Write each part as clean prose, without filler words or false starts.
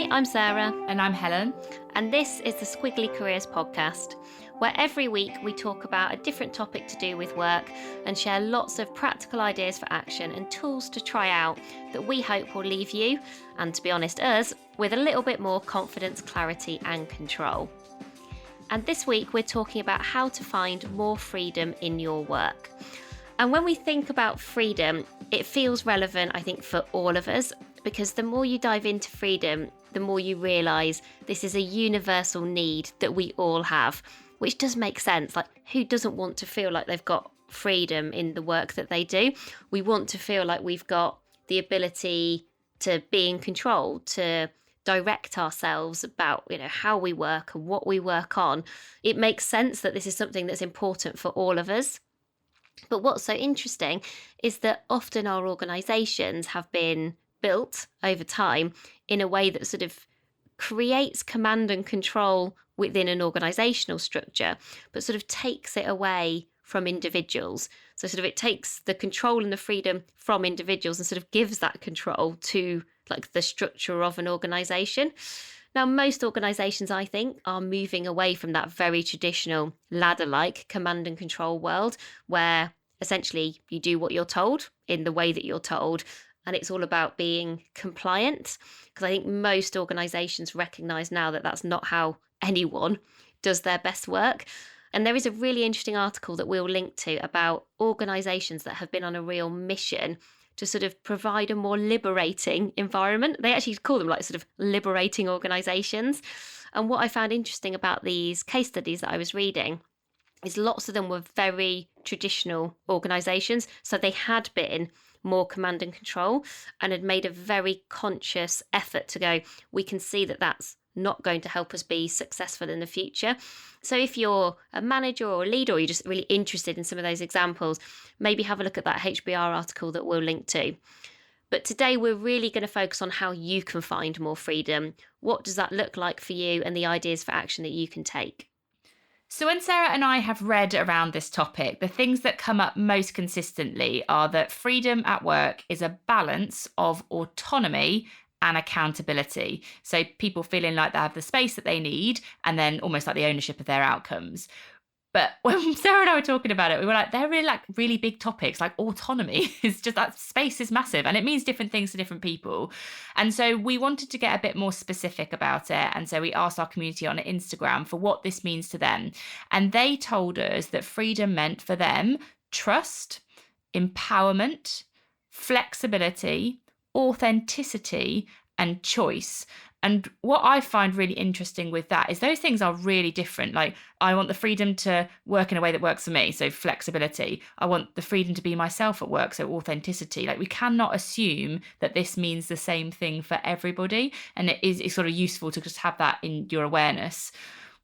Hi, I'm Sarah. And I'm Helen. And this is the Squiggly Careers podcast, where every week we talk about a different topic to do with work and share lots of practical ideas for action and tools to try out that we hope will leave you, and to be honest, us, with a little bit more confidence, clarity, and control. And this week we're talking about how to find more freedom in your work. And when we think about freedom, it feels relevant, I think, for all of us, because the more you dive into freedom, the more you realise this is a universal need that we all have, which does make sense. Like, who doesn't want to feel like they've got freedom in the work that they do? We want to feel like we've got the ability to be in control, to direct ourselves about, how we work and what we work on. It makes sense that this is something that's important for all of us. But what's so interesting is that often our organisations have been built over time in a way that sort of creates command and control within an organisational structure, but sort of takes it away from individuals. So sort of it takes the control and the freedom from individuals and sort of gives that control to like the structure of an organisation. Now, most organisations, I think, are moving away from that very traditional ladder-like command and control world where essentially you do what you're told in the way that you're told, and it's all about being compliant. Because I think most organisations recognise now that that's not how anyone does their best work. And there is a really interesting article that we'll link to about organisations that have been on a real mission to sort of provide a more liberating environment. They actually call them like sort of liberating organisations. And what I found interesting about these case studies that I was reading is lots of them were very traditional organisations. So they had been more command and control and had made a very conscious effort to go, we can see that that's not going to help us be successful in the future. So if you're a manager or a leader, or you're just really interested in some of those examples, maybe have a look at that HBR article that we'll link to. But today we're really going to focus on how you can find more freedom. What does that look like for you and the ideas for action that you can take? So when Sarah and I have read around this topic, the things that come up most consistently are that freedom at work is a balance of autonomy and accountability. So people feeling like they have the space that they need and then almost like the ownership of their outcomes. But when Sarah and I were talking about it, we were like, they're really big topics. Like autonomy is just, that space is massive and it means different things to different people. And so we wanted to get a bit more specific about it. And so we asked our community on Instagram for what this means to them. And they told us that freedom meant for them trust, empowerment, flexibility, authenticity, and choice. And what I find really interesting with that is those things are really different. Like, I want the freedom to work in a way that works for me, so flexibility. I want the freedom to be myself at work, so authenticity. Like, we cannot assume that this means the same thing for everybody. And it's sort of useful to just have that in your awareness.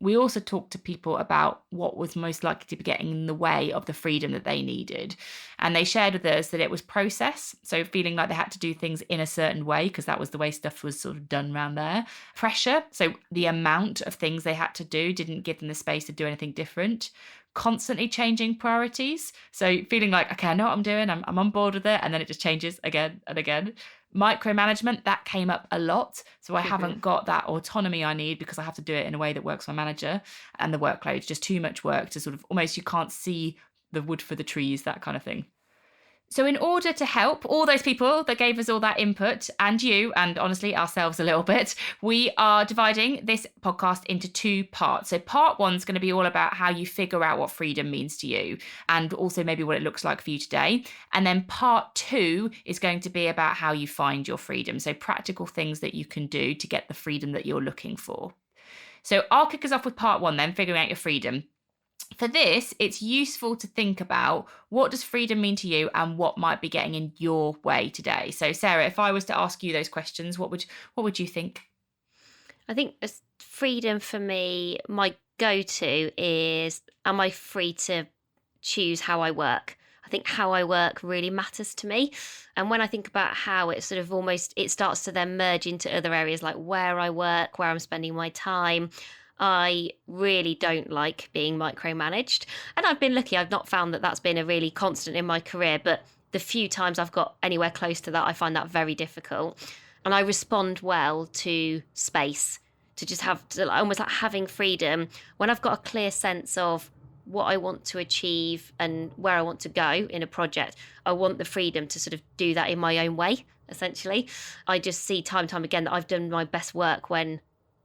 We also talked to people about what was most likely to be getting in the way of the freedom that they needed. And they shared with us that it was process. So feeling like they had to do things in a certain way because that was the way stuff was sort of done around there. Pressure. So the amount of things they had to do didn't give them the space to do anything different. Constantly changing priorities. So feeling like, okay, I know what I'm doing. I'm on board with it. And then it just changes again and again. Micromanagement, that came up a lot. So I haven't got that autonomy I need because I have to do it in a way that works for my manager, and the workload, just too much work to sort of almost, you can't see the wood for the trees, that kind of thing. So in order to help all those people that gave us all that input, and you, and honestly ourselves a little bit, we are dividing this podcast into two parts. So part one's going to be all about how you figure out what freedom means to you, and also maybe what it looks like for you today. And then part two is going to be about how you find your freedom. So practical things that you can do to get the freedom that you're looking for. So I'll kick us off with part one then, figuring out your freedom. For this, it's useful to think about what does freedom mean to you and what might be getting in your way today. So, Sarah, if I was to ask you those questions, what would you think? I think freedom for me, my go-to is, am I free to choose how I work? I think how I work really matters to me. And when I think about how it sort of almost, it starts to then merge into other areas like where I work, where I'm spending my time. I really don't like being micromanaged. And I've been lucky. I've not found that that's been a really constant in my career. But the few times I've got anywhere close to that, I find that very difficult. And I respond well to space, to just have to, almost like having freedom. When I've got a clear sense of what I want to achieve and where I want to go in a project, I want the freedom to sort of do that in my own way, essentially. I just see time and time again that I've done my best work when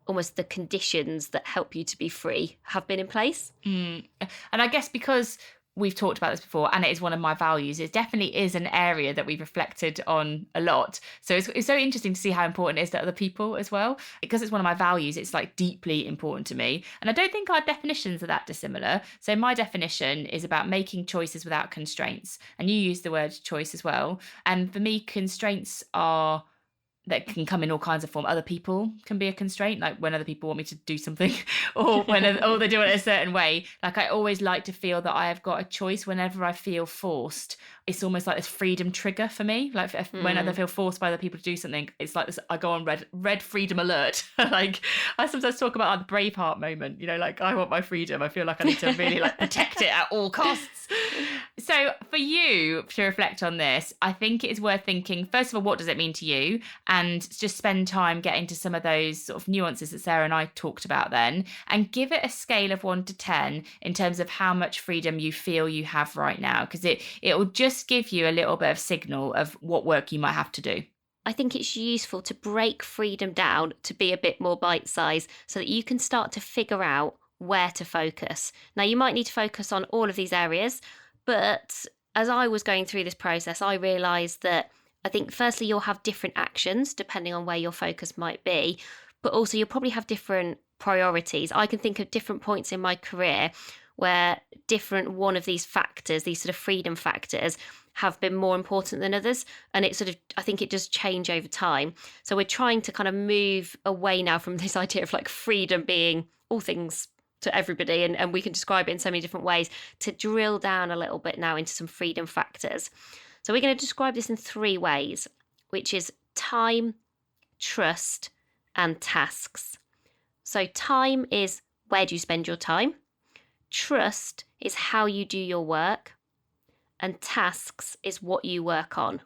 almost the conditions that help you to be free have been in place. And I guess because we've talked about this before and it is one of my values, it definitely is an area that we've reflected on a lot. So it's so interesting to see how important it is to other people as well. Because it's one of my values, it's like deeply important to me. And I don't think our definitions are that dissimilar. So my definition is about making choices without constraints. And you use the word choice as well. And for me, constraints are that can come in all kinds of form. Other people can be a constraint, like when other people want me to do something or when they do it a certain way. Like I always like to feel that I have got a choice whenever I feel forced. It's almost like this freedom trigger for me. Like when I feel forced by other people to do something, it's like this, I go on red freedom alert. Like I sometimes talk about the Braveheart moment, like I want my freedom. I feel like I need to really like protect it at all costs. So for you to reflect on this, I think it is worth thinking, first of all, what does it mean to you? And just spend time getting to some of those sort of nuances that Sarah and I talked about then, and give it a scale of 1 to 10 in terms of how much freedom you feel you have right now, because it will just give you a little bit of signal of what work you might have to do. I think it's useful to break freedom down to be a bit more bite-sized so that you can start to figure out where to focus. Now, you might need to focus on all of these areas, but as I was going through this process, I realised that I think firstly, you'll have different actions depending on where your focus might be, but also you'll probably have different priorities. I can think of different points in my career where different one of these factors, these sort of freedom factors, have been more important than others. And I think it does change over time. So we're trying to kind of move away now from this idea of like freedom being all things to everybody, and we can describe it in so many different ways, to drill down a little bit now into some freedom factors. So we're going to describe this in 3 ways, which is time, trust, and tasks. So time is where do you spend your time? Trust is how you do your work. And tasks is what you work on.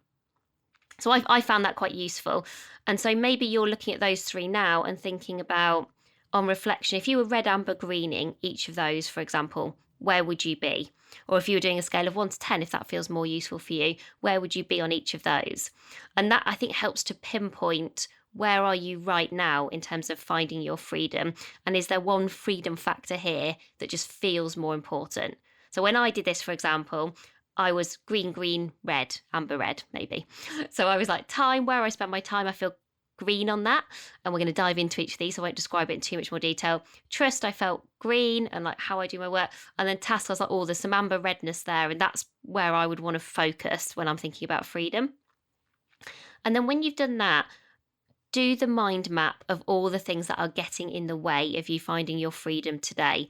So I found that quite useful. And so maybe you're looking at those 3 now and thinking about, on reflection, if you were red, amber, greening each of those, for example, where would you be? Or if you were doing a scale of 1 to 10, if that feels more useful for you, where would you be on each of those? And that, I think, helps to pinpoint where are you right now in terms of finding your freedom? And is there one freedom factor here that just feels more important? So when I did this, for example, I was green, red, amber, red, maybe. So I was like, time, where I spend my time, I feel green on that. And we're going to dive into each of these. I won't describe it in too much more detail. Trust, I felt green and like how I do my work. And then task, I was like, oh, there's some amber redness there. And that's where I would want to focus when I'm thinking about freedom. And then when you've done that, do the mind map of all the things that are getting in the way of you finding your freedom today,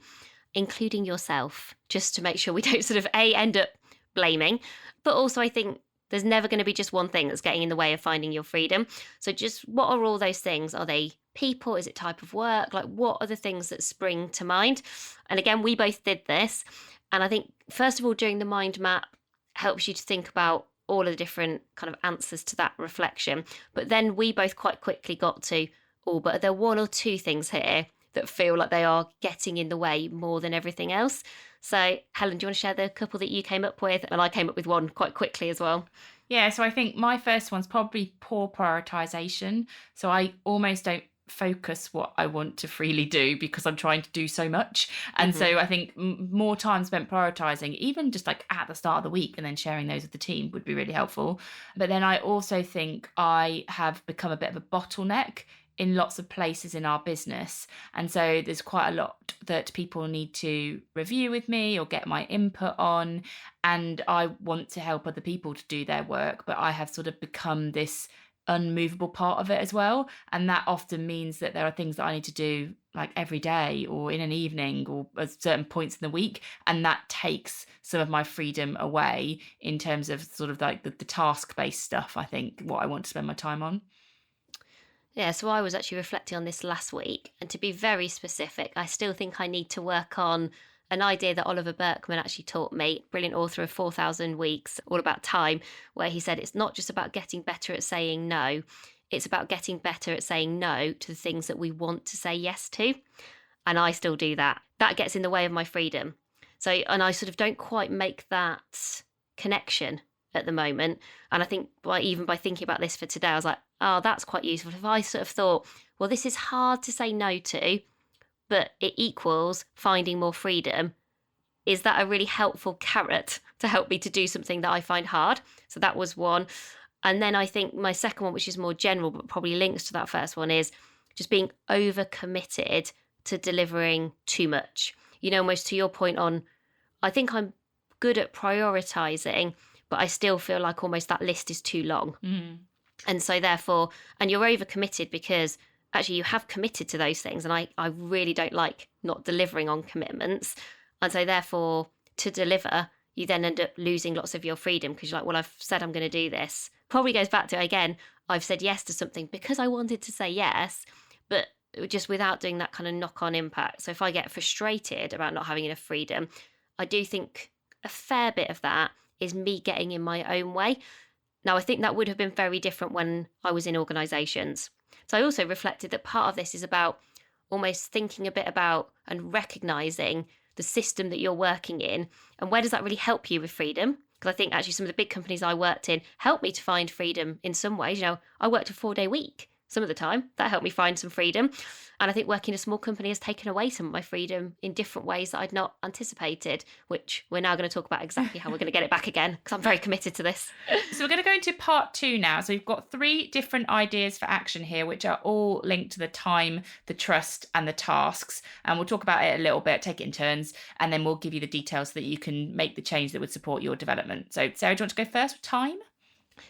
including yourself, just to make sure we don't sort of end up blaming. But also I think there's never going to be just one thing that's getting in the way of finding your freedom. So just what are all those things? Are they people? Is it type of work? Like what are the things that spring to mind? And again, we both did this. And I think first of all, doing the mind map helps you to think about all of the different kind of answers to that reflection. But then we both quite quickly got to, but are there 1 or 2 things here that feel like they are getting in the way more than everything else? So Helen, do you want to share the couple that you came up with? And I came up with one quite quickly as well. Yeah, so I think my first one's probably poor prioritization. So I almost don't focus what I want to freely do because I'm trying to do so much. And so I think more time spent prioritizing, even just like at the start of the week and then sharing those with the team would be really helpful. But then I also think I have become a bit of a bottleneck in lots of places in our business. And so there's quite a lot that people need to review with me or get my input on. And I want to help other people to do their work, but I have sort of become this unmovable part of it as well. And that often means that there are things that I need to do like every day or in an evening or at certain points in the week. And that takes some of my freedom away in terms of sort of like the task-based stuff, I think, what I want to spend my time on. Yeah, so I was actually reflecting on this last week. And to be very specific, I still think I need to work on an idea that Oliver Burkeman actually taught me, brilliant author of 4,000 Weeks, all about time, where he said it's not just about getting better at saying no. it's about getting better at saying no to the things that we want to say yes to. And I still do that. That gets in the way of my freedom. So, and I sort of don't quite make that connection at the moment. And I think even by thinking about this for today, I was like, oh, that's quite useful. If I sort of thought, well, this is hard to say no to, but it equals finding more freedom. Is that a really helpful carrot to help me to do something that I find hard? So that was one. And then I think my second one, which is more general, but probably links to that first one, is just being overcommitted to delivering too much. You know, almost to your point on, I think I'm good at prioritizing, but I still feel like almost that list is too long. Mm. And so therefore, and you're overcommitted because actually you have committed to those things. And I really don't like not delivering on commitments. And so therefore, to deliver, you then end up losing lots of your freedom because you're like, well, I've said I'm going to do this. Probably goes back to, again, I've said yes to something because I wanted to say yes, but just without doing that kind of knock-on impact. So if I get frustrated about not having enough freedom, I do think a fair bit of that is me getting in my own way. Now, I think that would have been very different when I was in organisations. So I also reflected that part of this is about almost thinking a bit about and recognising the system that you're working in and where does that really help you with freedom? Because I think actually some of the big companies I worked in helped me to find freedom in some ways. You know, I worked a 4-day week some of the time. That helped me find some freedom. And I think working in a small company has taken away some of my freedom in different ways that I'd not anticipated, which we're now going to talk about exactly how we're going to get it back again, because I'm very committed to this. So we're going to go into part 2 now. So we've got 3 different ideas for action here, which are all linked to the time, the trust, and the tasks. And we'll talk about it a little bit, take it in turns, and then we'll give you the details so that you can make the change that would support your development. So Sarah, do you want to go first with time?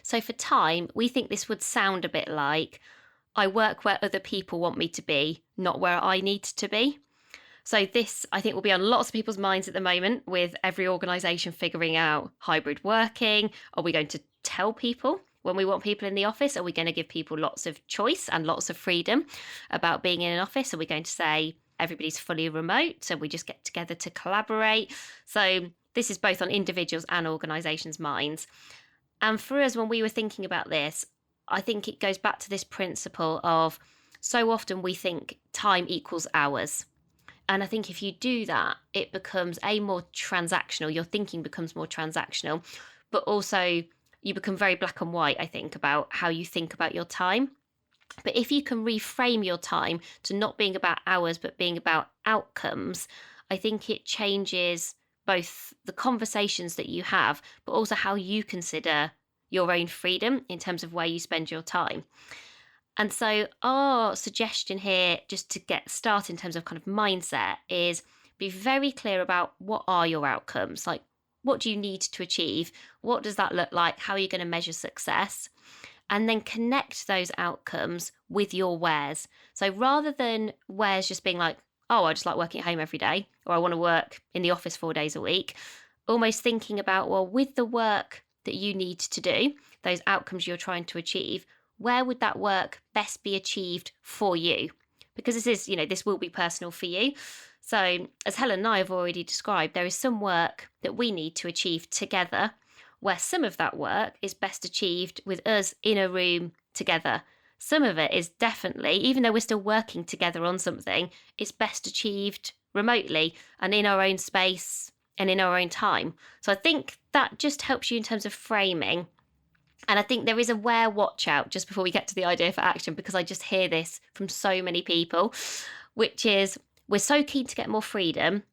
So for time, we think this would sound a bit like, I work where other people want me to be, not where I need to be. So this, I think, will be on lots of people's minds at the moment with every organisation figuring out hybrid working. Are we going to tell people when we want people in the office? Are we going to give people lots of choice and lots of freedom about being in an office? Are we going to say everybody's fully remote, so we just get together to collaborate? So this is both on individuals and organisations' minds. And for us, when we were thinking about this, I think it goes back to this principle of so often we think time equals hours. And I think if you do that, it becomes more transactional. Your thinking becomes more transactional, but also you become very black and white, I think, about how you think about your time. But if you can reframe your time to not being about hours, but being about outcomes, I think it changes both the conversations that you have, but also how you consider your own freedom in terms of where you spend your time. And so our suggestion here, just to get started in terms of kind of mindset, is be very clear about what are your outcomes? Like, what do you need to achieve? What does that look like? How are you going to measure success? And then connect those outcomes with your wheres. So rather than wheres just being like, oh, I just like working at home every day, or I want to work in the office 4 days a week, almost thinking about, well, with the work that you need to do, those outcomes you're trying to achieve, where would that work best be achieved for you? Because this will be personal for you. So as Helen and I have already described, there is some work that we need to achieve together, where some of that work is best achieved with us in a room together. Some of it is definitely, even though we're still working together on something, it's best achieved remotely and in our own space and in our own time. So I think that just helps you in terms of framing. And I think there is a watch out just before we get to the idea for action, because I just hear this from so many people, which is we're so keen to get more freedom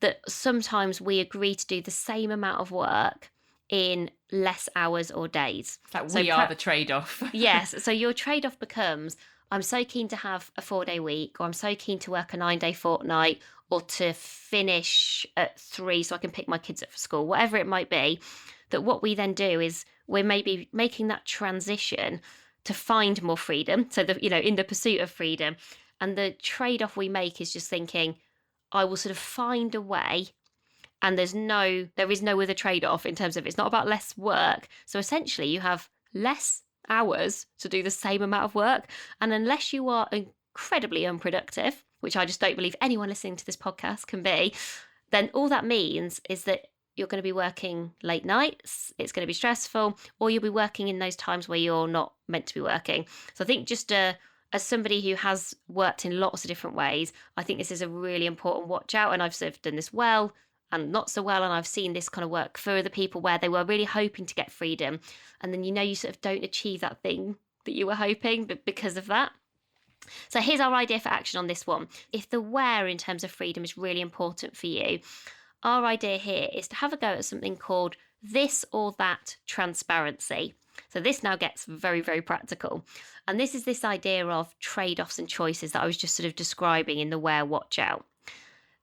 that sometimes we agree to do the same amount of work in less hours or days. Like we are the trade-off. Yes. So your trade-off becomes, I'm so keen to have a 4-day week, or I'm so keen to work a 9-day fortnight, or to finish at 3 so I can pick my kids up for school, whatever it might be, that what we then do is we're maybe making that transition to find more freedom. So in the pursuit of freedom, and the trade-off we make is just thinking, I will sort of find a way, and there is no other trade-off in terms of it's not about less work. So essentially you have less hours to do the same amount of work. And unless you are incredibly unproductive, which I just don't believe anyone listening to this podcast can be, then all that means is that you're going to be working late nights, it's going to be stressful, or you'll be working in those times where you're not meant to be working. So I think just as somebody who has worked in lots of different ways, I think this is a really important watch out. And I've sort of done this well and not so well. And I've seen this kind of work for other people where they were really hoping to get freedom. And then, you sort of don't achieve that thing that you were hoping, but because of that. So here's our idea for action on this one. If the where in terms of freedom is really important for you, our idea here is to have a go at something called this or that transparency. So this now gets very, very practical. And this is this idea of trade-offs and choices that I was just sort of describing in the where watch out.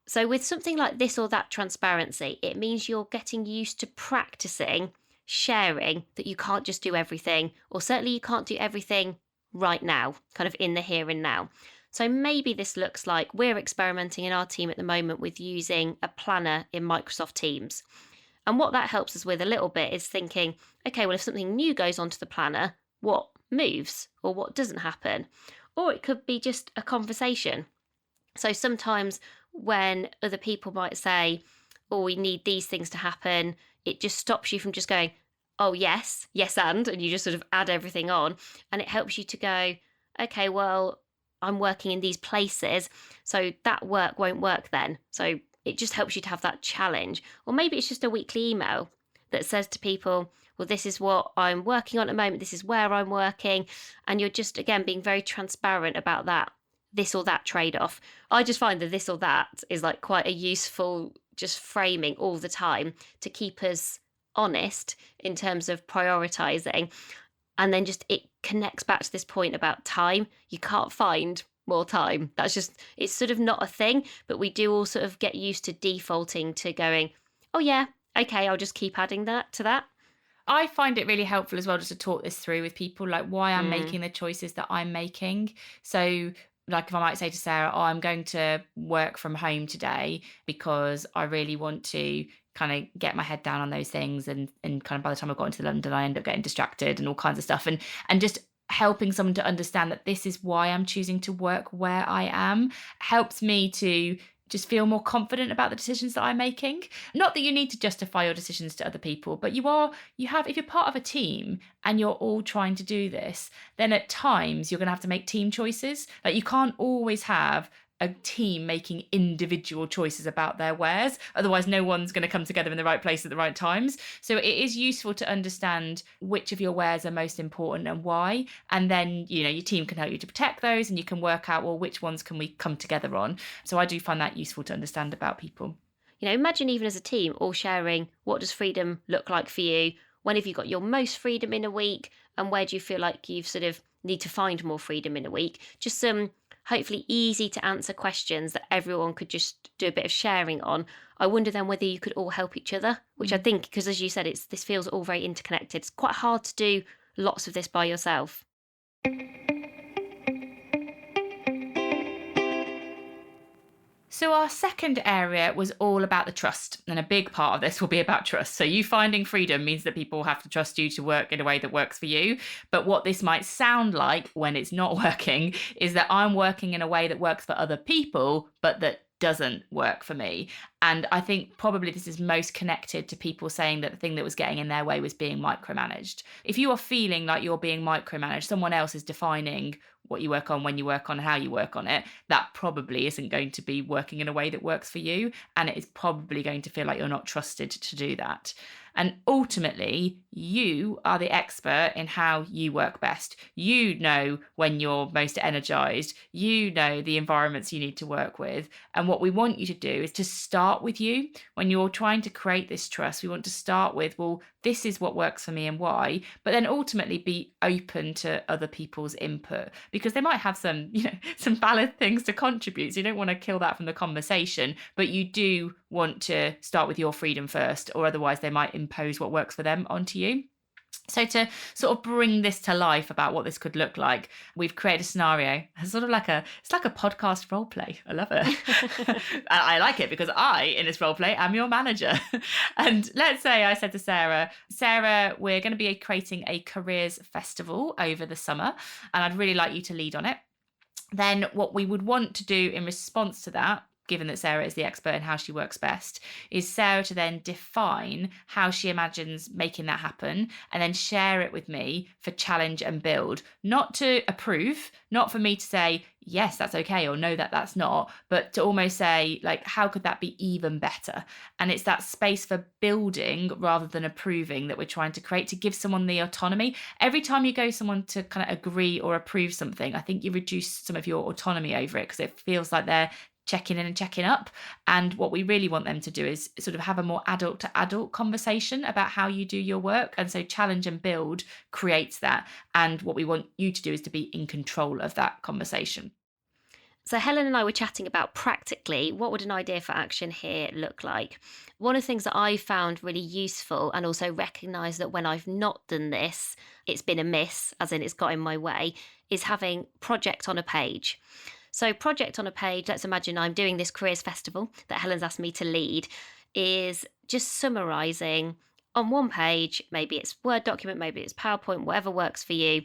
So with something like this or that transparency, it means you're getting used to practicing sharing that you can't just do everything, or certainly you can't do everything right now, kind of in the here and now. So maybe this looks like we're experimenting in our team at the moment with using a planner in Microsoft Teams. And what that helps us with a little bit is thinking, okay, well, if something new goes onto the planner, what moves or what doesn't happen? Or it could be just a conversation. So sometimes when other people might say, oh, we need these things to happen, it just stops you from just going, oh, yes, and you just sort of add everything on. And it helps you to go, okay, well, I'm working in these places, so that work won't work then. So it just helps you to have that challenge. Or maybe it's just a weekly email that says to people, well, this is what I'm working on at the moment, this is where I'm working. And you're just, again, being very transparent about that, this or that trade-off. I just find that this or that is like quite a useful just framing all the time to keep us honest in terms of prioritizing. And then just it connects back to this point about time. You can't find more time. That's just, it's sort of not a thing, but we do all sort of get used to defaulting to going, oh yeah, okay, I'll just keep adding that to that. I find it really helpful as well just to talk this through with people, like why I'm making the choices that I'm making. So like if I might say to Sarah, oh, I'm going to work from home today because I really want to kind of get my head down on those things, and kind of by the time I got into London I end up getting distracted and all kinds of stuff, and just helping someone to understand that this is why I'm choosing to work where I am helps me to just feel more confident about the decisions that I'm making. Not that you need to justify your decisions to other people, but if you're part of a team and you're all trying to do this, then at times you're going to have to make team choices. Like you can't always have a team making individual choices about their wares. Otherwise, no one's going to come together in the right place at the right times. So it is useful to understand which of your wares are most important and why. And then, your team can help you to protect those, and you can work out, well, which ones can we come together on? So I do find that useful to understand about people. Imagine even as a team all sharing, what does freedom look like for you? When have you got your most freedom in a week? And where do you feel like you've sort of need to find more freedom in a week? Just some hopefully easy to answer questions that everyone could just do a bit of sharing on. I wonder then whether you could all help each other, which I think, because as you said, this feels all very interconnected. It's quite hard to do lots of this by yourself. So our second area was all about the trust, and a big part of this will be about trust. So you finding freedom means that people have to trust you to work in a way that works for you. But what this might sound like when it's not working is that I'm working in a way that works for other people, but that doesn't work for me. And I think probably this is most connected to people saying that the thing that was getting in their way was being micromanaged. If you are feeling like you're being micromanaged, someone else is defining what you work on, when you work on, how you work on it, that probably isn't going to be working in a way that works for you. And it is probably going to feel like you're not trusted to do that. And ultimately, you are the expert in how you work best. You know when you're most energized. You know the environments you need to work with. And what we want you to do is to start with you. When you're trying to create this trust, we want to start with, well, this is what works for me and why, but then ultimately be open to other people's input, because they might have some valid things to contribute. So you don't want to kill that from the conversation, but you do want to start with your freedom first, or otherwise they might impose what works for them onto you. So to sort of bring this to life about what this could look like, we've created a scenario. It's sort of like a podcast role play. I love it. I like it because I, in this role play, am your manager. And let's say I said to Sarah, we're going to be creating a careers festival over the summer, and I'd really like you to lead on it. Then what we would want to do in response to that given that Sarah is the expert in how she works best, is Sarah to then define how she imagines making that happen and then share it with me for challenge and build. Not to approve, not for me to say, yes, that's okay, or no, that's not, but to almost say, like, how could that be even better? And it's that space for building rather than approving that we're trying to create, to give someone the autonomy. Every time you go someone to kind of agree or approve something, I think you reduce some of your autonomy over it, because it feels like they're checking in and checking up. And what we really want them to do is sort of have a more adult to adult conversation about how you do your work. And so challenge and build creates that. And what we want you to do is to be in control of that conversation. So Helen and I were chatting about practically what would an idea for action here look like. One of the things that I found really useful, and also recognise that when I've not done this, it's been a miss, as in it's got in my way, is having project on a page. So project on a page, let's imagine I'm doing this careers festival that Helen's asked me to lead, is just summarising on one page, maybe it's Word document, maybe it's PowerPoint, whatever works for you.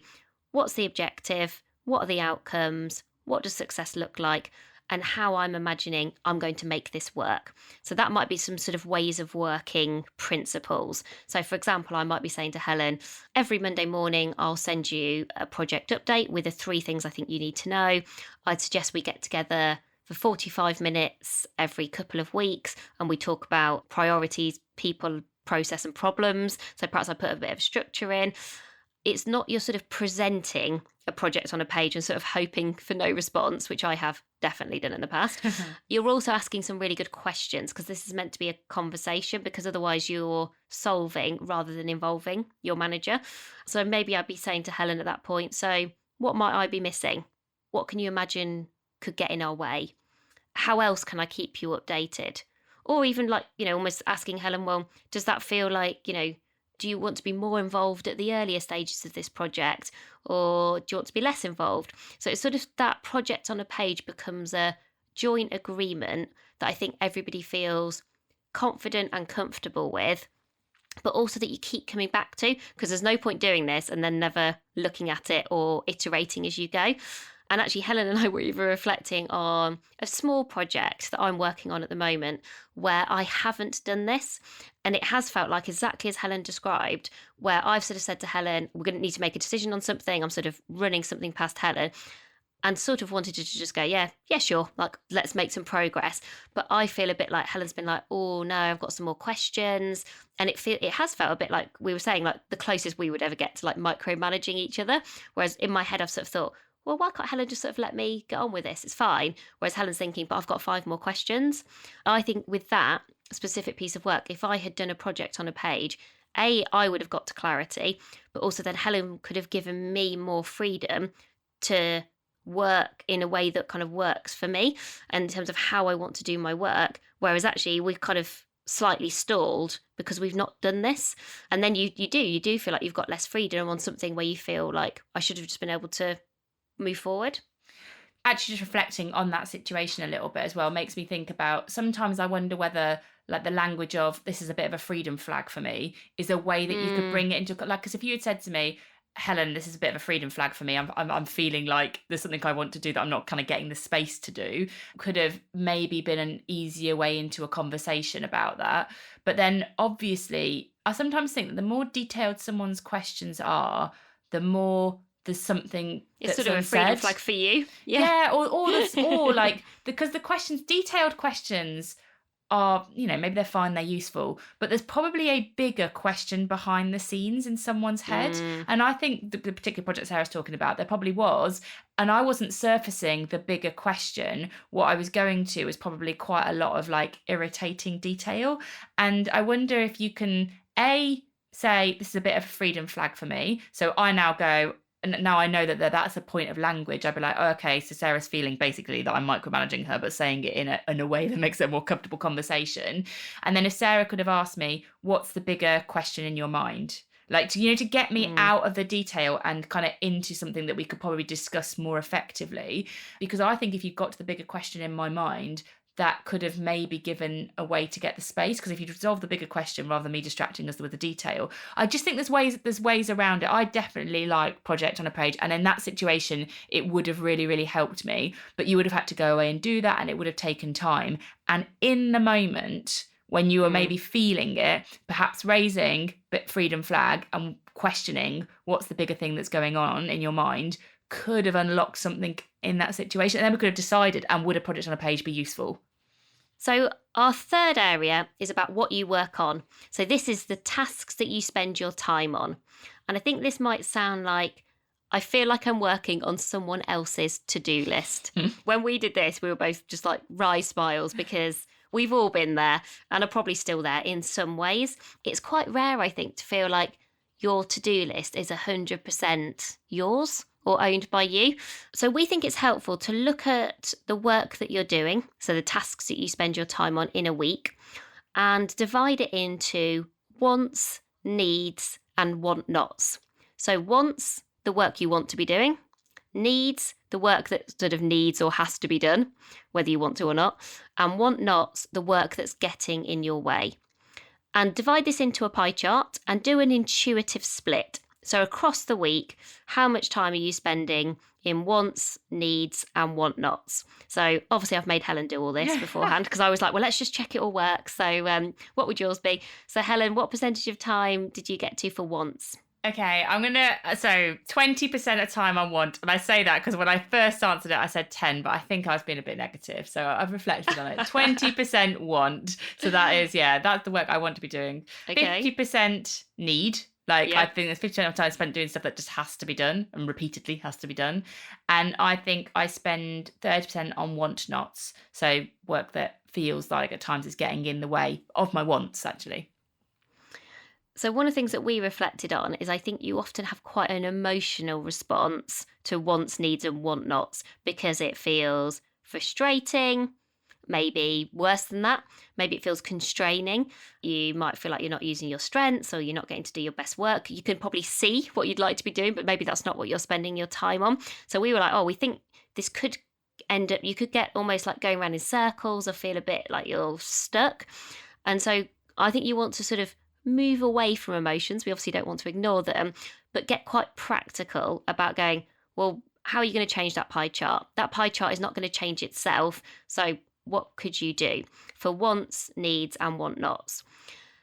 What's the objective? What are the outcomes? What does success look like? And how I'm imagining I'm going to make this work. So that might be some sort of ways of working principles. So for example, I might be saying to Helen, every Monday morning, I'll send you a project update with the 3 things I think you need to know. I'd suggest we get together for 45 minutes every couple of weeks and we talk about priorities, people, process and problems. So perhaps I put a bit of structure in. It's not you're sort of presenting a project on a page and sort of hoping for no response, which I have definitely done in the past. You're also asking some really good questions, because this is meant to be a conversation, because otherwise you're solving rather than involving your manager. So maybe I'd be saying to Helen at that point, so what might I be missing? What can you imagine could get in our way? How else can I keep you updated? Or even like, almost asking Helen, well, does that feel like, do you want to be more involved at the earlier stages of this project, or do you want to be less involved? So it's sort of that project on a page becomes a joint agreement that I think everybody feels confident and comfortable with, but also that you keep coming back to, because there's no point doing this and then never looking at it or iterating as you go. And actually, Helen and I were even reflecting on a small project that I'm working on at the moment where I haven't done this. And it has felt like exactly as Helen described, where I've sort of said to Helen, we're going to need to make a decision on something. I'm sort of running something past Helen and sort of wanted to just go, yeah, sure. Like, let's make some progress. But I feel a bit like Helen's been like, oh no, I've got some more questions. And it has felt a bit like we were saying, like the closest we would ever get to like micromanaging each other. Whereas in my head, I've sort of thought, well, why can't Helen just sort of let me get on with this? It's fine. Whereas Helen's thinking, but I've got 5 more questions. I think with that specific piece of work, if I had done a project on a page, I would have got to clarity, but also then Helen could have given me more freedom to work in a way that kind of works for me and in terms of how I want to do my work. Whereas actually we've kind of slightly stalled because we've not done this. And then you do feel like you've got less freedom on something where you feel like I should have just been able to move forward. Actually, just reflecting on that situation a little bit as well makes me think about, sometimes I wonder whether like the language of this is a bit of a freedom flag for me is a way that you could bring it into, like, because if you had said to me, Helen, this is a bit of a freedom flag for me, I'm feeling like there's something I want to do that I'm not kind of getting the space to do, could have maybe been an easier way into a conversation about that. But then obviously I sometimes think that the more detailed someone's questions are, the more there's something it's that's sort of unsaid. A freedom flag for you. Or like, because the detailed questions are, maybe they're fine, they're useful, but there's probably a bigger question behind the scenes in someone's head. And I think the particular project Sarah's talking about, there probably was, and I wasn't surfacing the bigger question. What I was going to was probably quite a lot of like irritating detail. And I wonder if you can say this is a bit of a freedom flag for me, so I now go, and now I know that that's a point of language. I'd be like, oh, okay, so Sarah's feeling basically that I'm micromanaging her, but saying it in a way that makes it a more comfortable conversation. And then if Sarah could have asked me, what's the bigger question in your mind? Like, to get me out of the detail and kind of into something that we could probably discuss more effectively. Because I think if you got to the bigger question in my mind, that could have maybe given a way to get the space. Because if you resolve the bigger question rather than me distracting us with the detail, I just think there's ways around it. I definitely like project on a page, and in that situation it would have really, really helped me, but you would have had to go away and do that, and it would have taken time. And in the moment when you were maybe feeling it, perhaps raising bit freedom flag and questioning what's the bigger thing that's going on in your mind could have unlocked something in that situation, and then we could have decided, and would a project on a page be useful? So our third area is about what you work on. So this is the tasks that you spend your time on. And I think this might sound like, I feel like I'm working on someone else's to-do list. When we did this, we were both just like wry smiles, because we've all been there and are probably still there in some ways. It's quite rare, I think, to feel like your to-do list is 100% yours or owned by you. So we think it's helpful to look at the work that you're doing, so the tasks that you spend your time on in a week, and divide it into wants, needs, and want-nots. So wants, the work you want to be doing; needs, the work that sort of needs or has to be done, whether you want to or not; and want-nots, the work that's getting in your way. And divide this into a pie chart and do an intuitive split. So across the week, how much time are you spending in wants, needs, and want-nots? So obviously I've made Helen do all this beforehand, because I was like, well, let's just check it all works. So what would yours be? So Helen, what percentage of time did you get to for wants? Okay, so 20% of time I want. And I say that because when I first answered it, I said 10, but I think I was being a bit negative. So I've reflected on it. 20% want. So that's the work I want to be doing. Okay. 50% need. I think there's 50% of time spent doing stuff that just has to be done and repeatedly has to be done. And I think I spend 30% on want-nots. So work that feels like at times it's getting in the way of my wants, actually. So one of the things that we reflected on is, I think you often have quite an emotional response to wants, needs, and want-nots, because it feels frustrating, maybe worse than that. Maybe it feels constraining. You might feel like you're not using your strengths, or you're not getting to do your best work. You can probably see what you'd like to be doing, but maybe that's not what you're spending your time on. So we were like, we think this could end up, you could get almost like going around in circles or feel a bit like you're stuck. And so I think you want to sort of move away from emotions. We obviously don't want to ignore them, but get quite practical about going, well, how are you going to change that pie chart? That pie chart is not going to change itself. So what could you do for wants, needs, and want-nots?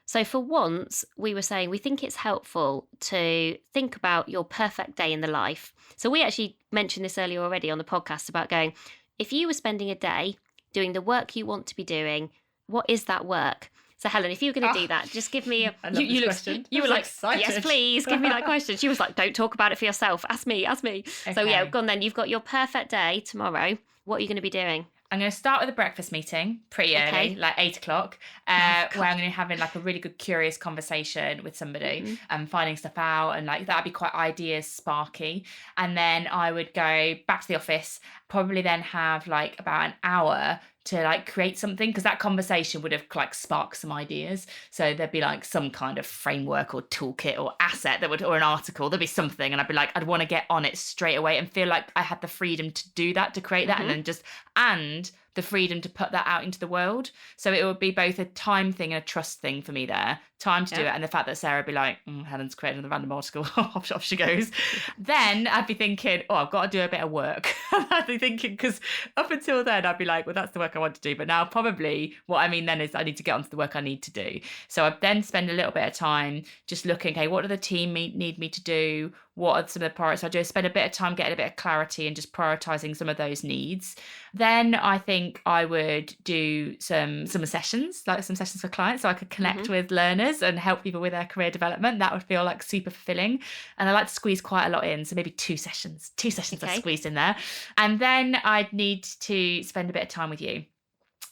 So for wants, we were saying we think it's helpful to think about your perfect day in the life. So we actually mentioned this earlier already on the podcast about going, if you were spending a day doing the work you want to be doing, what is that work? So Helen, if you were going to do that, just give me I love this question. You were like, excited. yes, please, give me that question. She was like, don't talk about it for yourself. Ask me. Okay. So go on then. You've got your perfect day tomorrow. What are you going to be doing? I'm going to start with a breakfast meeting pretty early, like 8 o'clock, where I'm going to be having like a really good, curious conversation with somebody and finding stuff out. And like that'd be quite ideas sparky. And then I would go back to the office, probably then have like about an hour to like create something, because that conversation would have like sparked some ideas. So there'd be like some kind of framework or toolkit or asset or an article, there'd be something, and I'd be like, I'd want to get on it straight away and feel like I had the freedom to do that, to create that, and then and the freedom to put that out into the world. So it would be both a time thing and a trust thing for me there. Time to do it, and the fact that Sarah would be like, Helen's created another random article, off she goes. Then I'd be thinking, I've got to do a bit of work. I'd be thinking, because up until then I'd be like, well, that's the work I want to do. But now probably what I mean then is I need to get onto the work I need to do. So I then spend a little bit of time just looking, okay, what do the team need me to do? What are some of the priorities I do? Spend a bit of time getting a bit of clarity and just prioritizing some of those needs. Then I think I would do some sessions, like some sessions for clients, so I could connect with learners and help people with their career development. That would feel like super fulfilling. And I like to squeeze quite a lot in. So maybe two sessions I've squeezed in there. And then I'd need to spend a bit of time with you.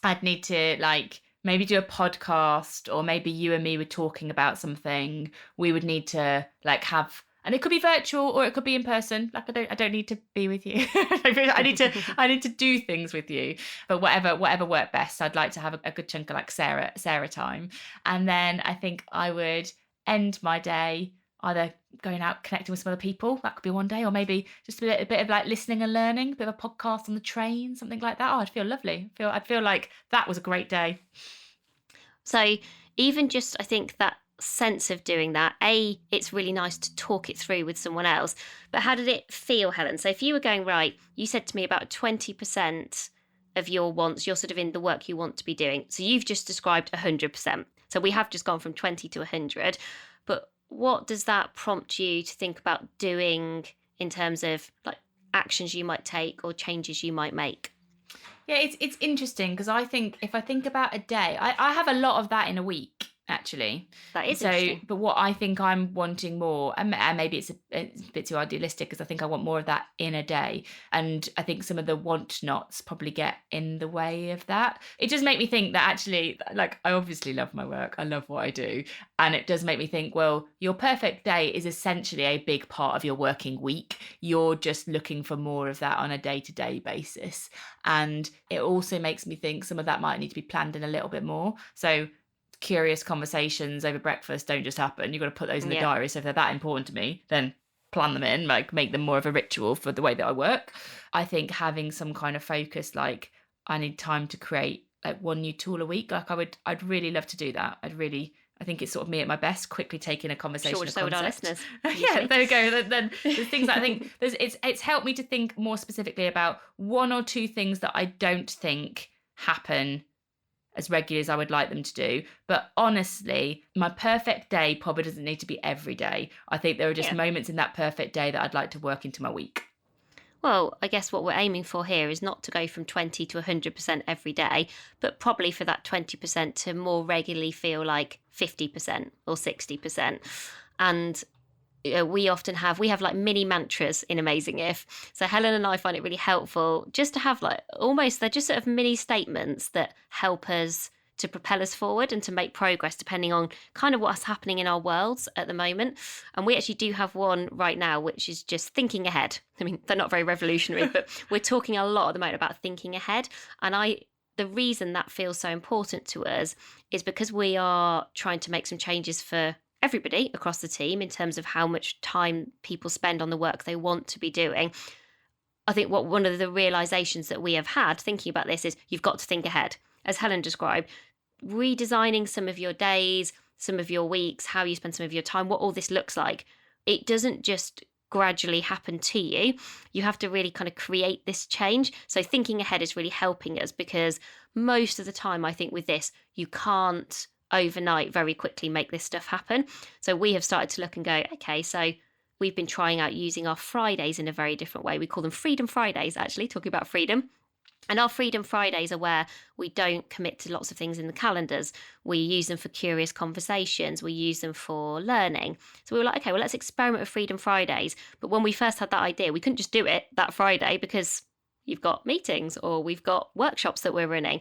I'd need to like maybe do a podcast, or maybe you and me were talking about something. We would need to like have, and it could be virtual or it could be in person. Like I don't need to be with you. I need to do things with you. But whatever worked best. I'd like to have a good chunk of like Sarah time. And then I think I would end my day either going out connecting with some other people, that could be one day, or maybe just a bit of like listening and learning, a bit of a podcast on the train, something like that. Oh, I'd feel lovely. I'd feel like that was a great day. So even just, I think that sense of doing that, it's really nice to talk it through with someone else. But how did it feel, Helen? So if you were going, right, you said to me about 20% of your wants, you're sort of in the work you want to be doing. So you've just described 100%. So we have just gone from 20 to 100. But what does that prompt you to think about doing in terms of like actions you might take or changes you might make? Yeah, it's interesting because I think if I think about a day, I have a lot of that in a week, actually. That is interesting. But what I think I'm wanting more, and maybe it's a bit too idealistic because I think I want more of that in a day. And I think some of the want nots probably get in the way of that. It does make me think that actually, like, I obviously love my work. I love what I do. And it does make me think, well, your perfect day is essentially a big part of your working week. You're just looking for more of that on a day-to-day basis. And it also makes me think some of that might need to be planned in a little bit more. So curious conversations over breakfast don't just happen. You've got to put those in the diary. So if they're that important to me, then plan them in, like make them more of a ritual for the way that I work. I think having some kind of focus, like I need time to create like one new tool a week. Like I'd really love to do that. I think it's sort of me at my best, quickly taking a conversation. Sure, so would our listeners. Yeah, there we go. Then there's things that I think it's helped me to think more specifically about one or two things that I don't think happen as regularly as I would like them to do. But honestly, my perfect day probably doesn't need to be every day. I think there are just moments in that perfect day that I'd like to work into my week. Well, I guess what we're aiming for here is not to go from 20 to 100% every day, but probably for that 20% to more regularly feel like 50% or 60%. And we have like mini mantras in Amazing If. So Helen and I find it really helpful just to have like almost, they're just sort of mini statements that help us to propel us forward and to make progress depending on kind of what's happening in our worlds at the moment. And we actually do have one right now, which is just thinking ahead. I mean, they're not very revolutionary, but we're talking a lot at the moment about thinking ahead. And the reason that feels so important to us is because we are trying to make some changes for everybody across the team in terms of how much time people spend on the work they want to be doing. I think one of the realizations that we have had thinking about this is you've got to think ahead. As Helen described, redesigning some of your days, some of your weeks, how you spend some of your time, what all this looks like. It doesn't just gradually happen to you. You have to really kind of create this change. So thinking ahead is really helping us because most of the time, I think with this, you can't overnight very quickly make this stuff happen. So we have started to look and go, okay, so we've been trying out using our Fridays in a very different way. We call them Freedom Fridays, actually, talking about freedom. And our Freedom Fridays are where we don't commit to lots of things in the calendars. We use them for curious conversations. We use them for learning. So we were like, okay, well, let's experiment with Freedom Fridays. But when we first had that idea, we couldn't just do it that Friday because you've got meetings or we've got workshops that we're running.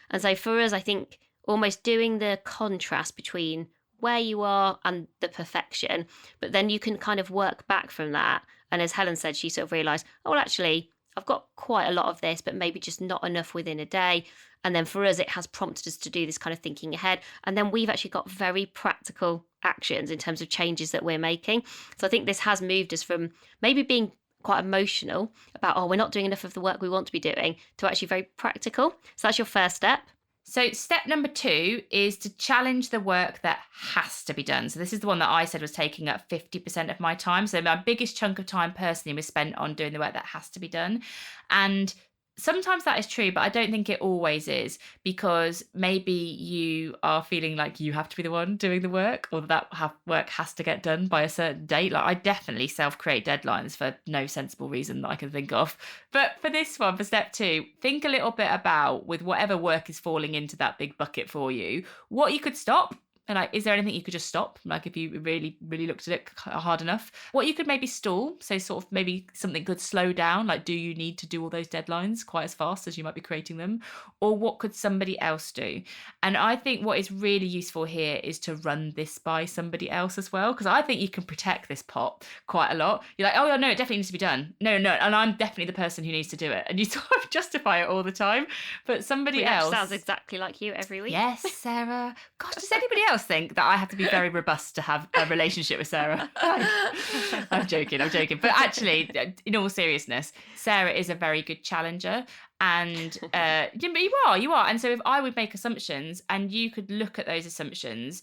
And so for us, I think almost doing the contrast between where you are and the perfection, but then you can kind of work back from that. And as Helen said, she sort of realised, oh, well, actually, I've got quite a lot of this, but maybe just not enough within a day. And then for us, it has prompted us to do this kind of thinking ahead. And then we've actually got very practical actions in terms of changes that we're making. So I think this has moved us from maybe being quite emotional about, oh, we're not doing enough of the work we want to be doing, to actually very practical. So that's your first step. So step number 2 is to challenge the work that has to be done. So this is the one that I said was taking up 50% of my time. So my biggest chunk of time personally was spent on doing the work that has to be done. And sometimes that is true, but I don't think it always is, because maybe you are feeling like you have to be the one doing the work, or that work has to get done by a certain date. Like I definitely self-create deadlines for no sensible reason that I can think of. But for this one, for step 2, think a little bit about, with whatever work is falling into that big bucket for you, what you could stop. And like, is there anything you could just stop? Like if you really, really looked at it hard enough, what you could maybe stall. So sort of maybe something could slow down. Like, do you need to do all those deadlines quite as fast as you might be creating them? Or what could somebody else do? And I think what is really useful here is to run this by somebody else as well. Because I think you can protect this pot quite a lot. You're like, oh no, it definitely needs to be done. No. And I'm definitely the person who needs to do it. And you sort of justify it all the time. But somebody else. Sounds exactly like you every week. Yes, Sarah. Gosh, does anybody else else think that I have to be very robust to have a relationship with Sarah. I'm joking. But actually, in all seriousness, Sarah is a very good challenger. And you are. And so if I would make assumptions and you could look at those assumptions,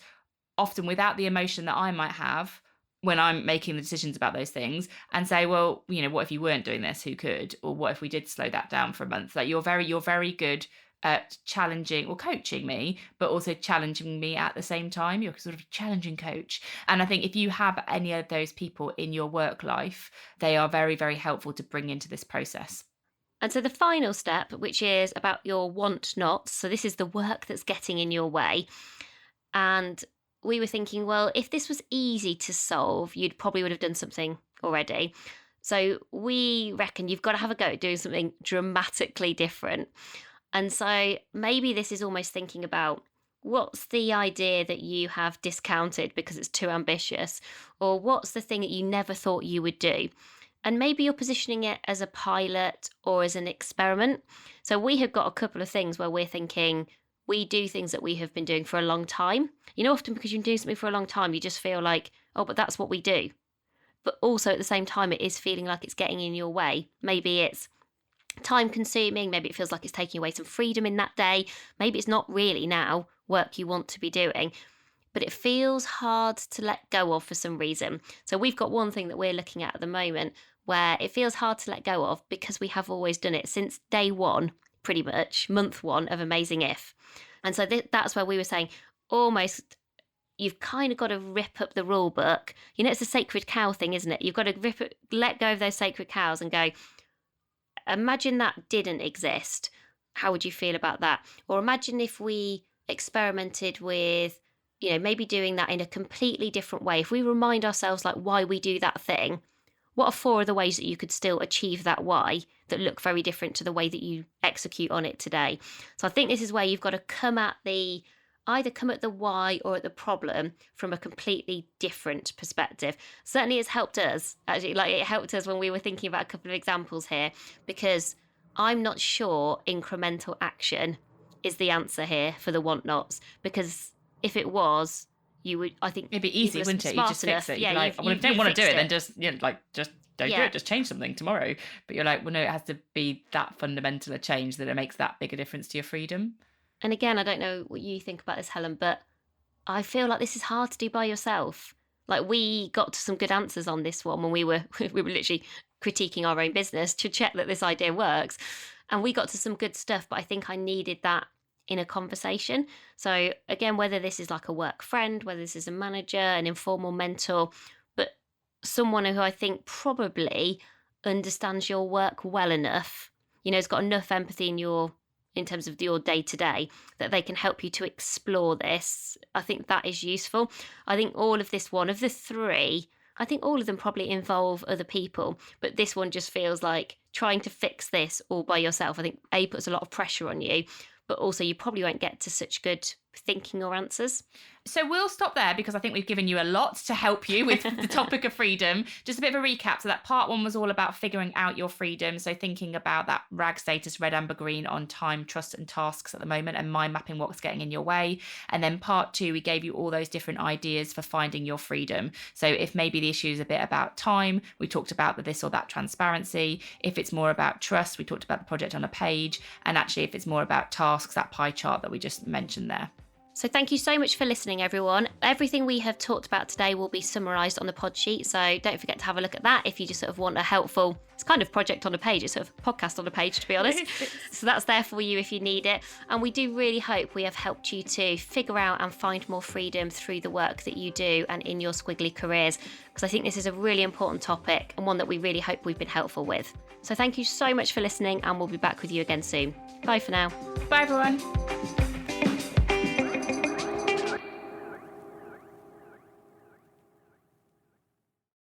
often without the emotion that I might have when I'm making the decisions about those things, and say, well, what if you weren't doing this? Who could? Or what if we did slow that down for a month? Like you're very good at challenging or coaching me, but also challenging me at the same time. You're sort of a challenging coach. And I think if you have any of those people in your work life, they are very, very helpful to bring into this process. And so the final step, which is about your want nots. So this is the work that's getting in your way. And we were thinking, well, if this was easy to solve, you'd probably would have done something already. So we reckon you've got to have a go at doing something dramatically different. And so maybe this is almost thinking about what's the idea that you have discounted because it's too ambitious, or what's the thing that you never thought you would do. And maybe you're positioning it as a pilot or as an experiment. So we have got a couple of things where we're thinking, we do things that we have been doing for a long time. Often because you've been doing something for a long time, you just feel like, oh, but that's what we do. But also at the same time, it is feeling like it's getting in your way. Maybe it's time consuming. Maybe it feels like it's taking away some freedom in that day. Maybe it's not really now work you want to be doing, but it feels hard to let go of for some reason. So we've got one thing that we're looking at the moment where it feels hard to let go of because we have always done it since day one, pretty much, month one of Amazing If. And so that's where we were saying almost you've kind of got to rip up the rule book. It's a sacred cow thing, isn't it? You've got to let go of those sacred cows and go, imagine that didn't exist. How would you feel about that? Or imagine if we experimented with, maybe doing that in a completely different way. If we remind ourselves like why we do that thing, what are 4 other ways that you could still achieve that why that look very different to the way that you execute on it today? So I think this is where you've got to come at the why or at the problem from a completely different perspective. Certainly it's helped us, actually, it helped us when we were thinking about a couple of examples here, because I'm not sure incremental action is the answer here for the want nots, because if it was, I think it'd be easy, wouldn't it? You just fix it. Yeah, if you don't want to do it, then just don't do it. Just change something tomorrow. But you're like, well, no, it has to be that fundamental a change that it makes that big a difference to your freedom. And again, I don't know what you think about this, Helen, but I feel like this is hard to do by yourself. Like we got to some good answers on this one when we were literally critiquing our own business to check that this idea works, and we got to some good stuff. But I think I needed that in a conversation. So again, whether this is like a work friend, whether this is a manager, an informal mentor, but someone who I think probably understands your work well enough, has got enough empathy in terms of your day to day that they can help you to explore this. I think that is useful. I think all of this one of the 3, I think all of them probably involve other people, but this one just feels like trying to fix this all by yourself. I think puts a lot of pressure on you, but also you probably won't get to such good thinking or answers. So we'll stop there because I think we've given you a lot to help you with the topic of freedom. Just a bit of a recap. So that part 1 was all about figuring out your freedom. So thinking about that RAG status, red, amber, green on time, trust and tasks at the moment, and mind mapping what's getting in your way. And then part 2, we gave you all those different ideas for finding your freedom. So if maybe the issue is a bit about time, we talked about the this or that transparency. If it's more about trust, we talked about the project on a page. And actually, if it's more about tasks, that pie chart that we just mentioned there. So thank you so much for listening, everyone. Everything we have talked about today will be summarised on the pod sheet, so don't forget to have a look at that if you just sort of want a helpful, it's kind of project on a page, it's sort of podcast on a page, to be honest. So that's there for you if you need it. And we do really hope we have helped you to figure out and find more freedom through the work that you do and in your squiggly careers, because I think this is a really important topic and one that we really hope we've been helpful with. So thank you so much for listening, and we'll be back with you again soon. Bye for now. Bye, everyone.